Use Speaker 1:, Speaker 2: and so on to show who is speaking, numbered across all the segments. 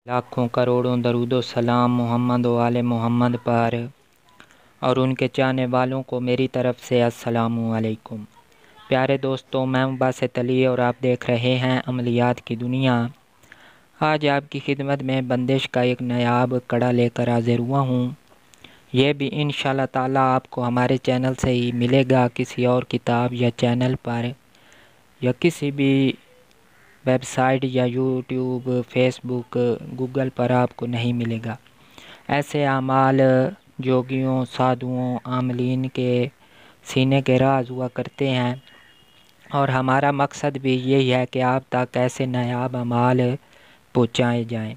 Speaker 1: लाखों करोड़ों दरूद व सलाम मोहम्मद व आले मोहम्मद पर और उनके चाहने वालों को मेरी तरफ़ से अस्सलामु अलैकुम। प्यारे दोस्तों, मैं मुबासित अली और आप देख रहे हैं अमलियात की दुनिया। आज आपकी खिदमत में बंदिश का एक नायाब कड़ा लेकर हाजिर हुआ हूँ। यह भी इंशाअल्लाह ताला आपको हमारे चैनल से ही मिलेगा, किसी और किताब या चैनल पर या किसी भी वेबसाइट या यूट्यूब, फेसबुक, गूगल पर आपको नहीं मिलेगा। ऐसे आमाल जोगियों, साधुओं, आमलीन के सीने के राज हुआ करते हैं और हमारा मकसद भी यही है कि आप तक ऐसे नायाब अमाल पहुँचाए जाएं।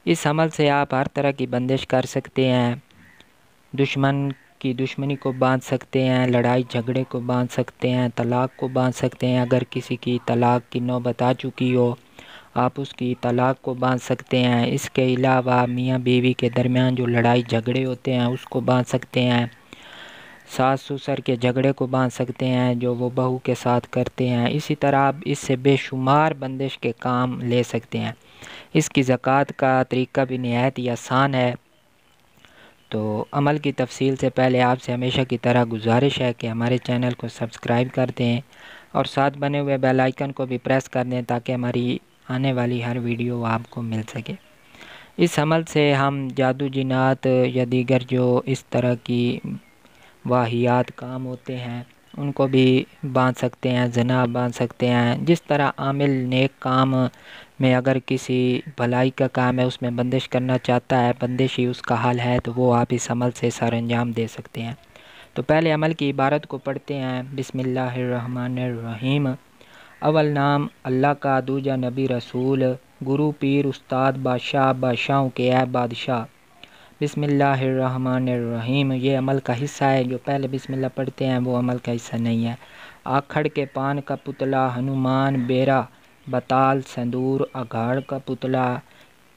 Speaker 1: इस अमल से आप हर तरह की बंदिश कर सकते हैं, दुश्मन की दुश्मनी को बांध सकते हैं, लड़ाई झगड़े को बांध सकते हैं, तलाक़ को बांध सकते हैं। अगर किसी की तलाक़ की नौबत आ चुकी हो, आप उसकी तलाक़ को बांध सकते हैं। इसके अलावा मियाँ बीवी के दरमियान जो लड़ाई झगड़े होते हैं उसको बांध सकते हैं। सास ससुर के झगड़े को बांध सकते हैं जो वो बहू के साथ करते हैं। इसी तरह आप इससे बेशुमार बंदिश के काम ले सकते हैं। इसकी ज़कात का तरीका भी निहायत ही आसान है। तो अमल की तफसील से पहले आपसे हमेशा की तरह गुजारिश है कि हमारे चैनल को सब्सक्राइब कर दें और साथ बने हुए बेल आइकन को भी प्रेस कर दें ताकि हमारी आने वाली हर वीडियो आपको मिल सके। इस अमल से हम जादू जिन्नात या दीगर जो इस तरह की वाहियात काम होते हैं उनको भी बांध सकते हैं, ज़ना बांध सकते हैं। जिस तरह आमिल नेक काम में अगर किसी भलाई का काम है उसमें बंदिश करना चाहता है, बंदिश ही उसका हल है, तो वो आप इस अमल से सर अंजाम दे सकते हैं। तो पहले अमल की इबारत को पढ़ते हैं। बिस्मिल्लाहिर्रहमानिर्रहीम। अव्वल नाम अल्लाह का, दूजा नबी रसूल, गुरु पीर उस्ताद बादशाह, बादशाहों के ऐ बादशाह। बिस्मिल्लाहिर्रहमानिर्रहीम। ये अमल का हिस्सा है। जो पहले बिस्मिल्लाह पढ़ते हैं वो अमल का हिस्सा नहीं है। आखड़ के पान का पुतला, हनुमान बेरा, बताल संदूर, अघाड़ का पुतला,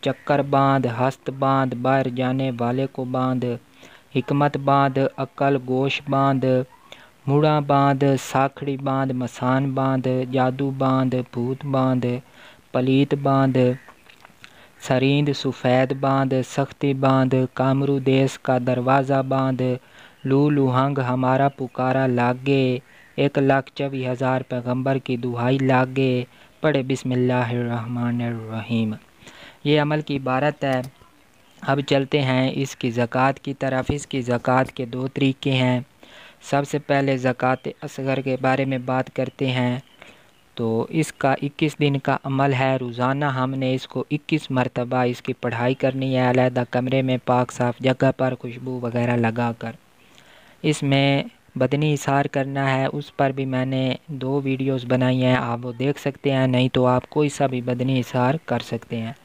Speaker 1: चक्कर बांध, हस्त बांध, बाहर जाने वाले को बांध, हिकमत बांध, अक्ल गोश बांध, मुड़ा बांध, साखड़ी बांध, मसान बांध, जादू बांध, भूत बांध, पलीत बांध, सरींद सफ़ेद बांध, सख्ती बांध, कामरू देश का दरवाज़ा बांध, लू लुहंग हमारा पुकारा लागे, 1,24,000 पैगंबर की दुहाई लागे। पढ़े बिस्मिल्लाहिर्रहमानिर्रहीम। ये अमल की इबारत है। अब चलते हैं इसकी ज़कात की तरफ। इसकी ज़कात के दो तरीके हैं। सबसे पहले ज़कात असगर के बारे में बात करते हैं। तो इसका 21 दिन का अमल है। रोज़ाना हमने इसको 21 मरतबा इसकी पढ़ाई करनी है, अलहदा कमरे में पाक साफ़ जगह पर खुशबू वगैरह लगा कर। इसमें बदनी इसार करना है, उस पर भी मैंने 2 वीडियोस बनाई हैं, आप वो देख सकते हैं। नहीं तो आप कोई सा भी बदनी इसार कर सकते हैं।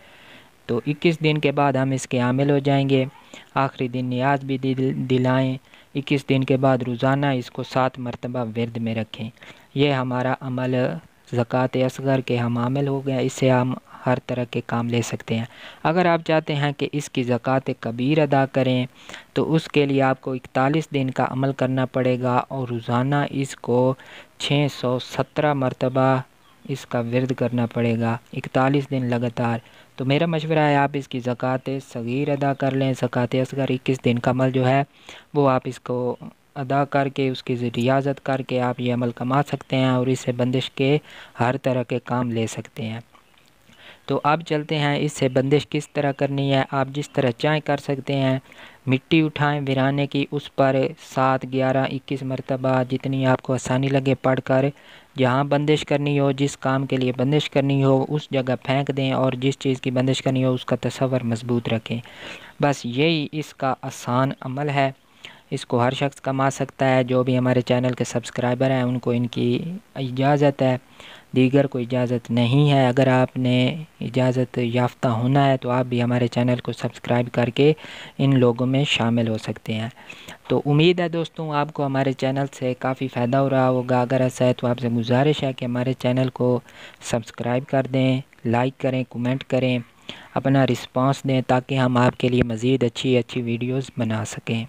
Speaker 1: तो 21 दिन के बाद हम इसके आमिल हो जाएंगे। आखिरी दिन नियाज भी दिलाएं। 21 दिन के बाद रोज़ाना इसको 7 मरतबा विर्द में रखें। यह हमारा अमल ज़कात असगर के हम आमिल हो गए। इससे हम हर तरह के काम ले सकते हैं। अगर आप चाहते हैं कि इसकी ज़कात कबीर अदा करें तो उसके लिए आपको 41 दिन का अमल करना पड़ेगा और रोज़ाना इसको 617 मरतबा इसका विर्द करना पड़ेगा, 41 दिन लगातार। तो मेरा मशवरा है आप इसकी ज़कात सगीर अदा कर लें। ज़कात असगर 21 दिन का अमल जो है वो आप इसको अदा करके उसकी रियाज़त करके आप ये अमल कमा सकते हैं और इससे बंदिश के हर तरह के काम ले सकते हैं। तो अब चलते हैं इससे बंदिश किस तरह करनी है। आप जिस तरह चाहें कर सकते हैं। मिट्टी उठाएं वीराने की, उस पर 7, 11, 21 मरतबा जितनी आपको आसानी लगे पढ़कर जहाँ बंदिश करनी हो, जिस काम के लिए बंदिश करनी हो उस जगह फेंक दें और जिस चीज़ की बंदिश करनी हो उसका तसव्वुर मजबूत रखें। बस यही इसका आसान अमल है। इसको हर शख्स कमा सकता है। जो भी हमारे चैनल के सब्सक्राइबर हैं उनको इनकी इजाज़त है, दीगर को इजाज़त नहीं है। अगर आपने इजाज़त याफ्ता होना है तो आप भी हमारे चैनल को सब्सक्राइब करके इन लोगों में शामिल हो सकते हैं। तो उम्मीद है दोस्तों आपको हमारे चैनल से काफ़ी फ़ायदा हो रहा होगा। अगर ऐसा है तो आपसे गुजारिश है कि हमारे चैनल को सब्सक्राइब कर दें, लाइक करें, कमेंट करें, अपना रिस्पांस दें ताकि हम आपके लिए मज़ीद अच्छी वीडियोज़ बना सकें।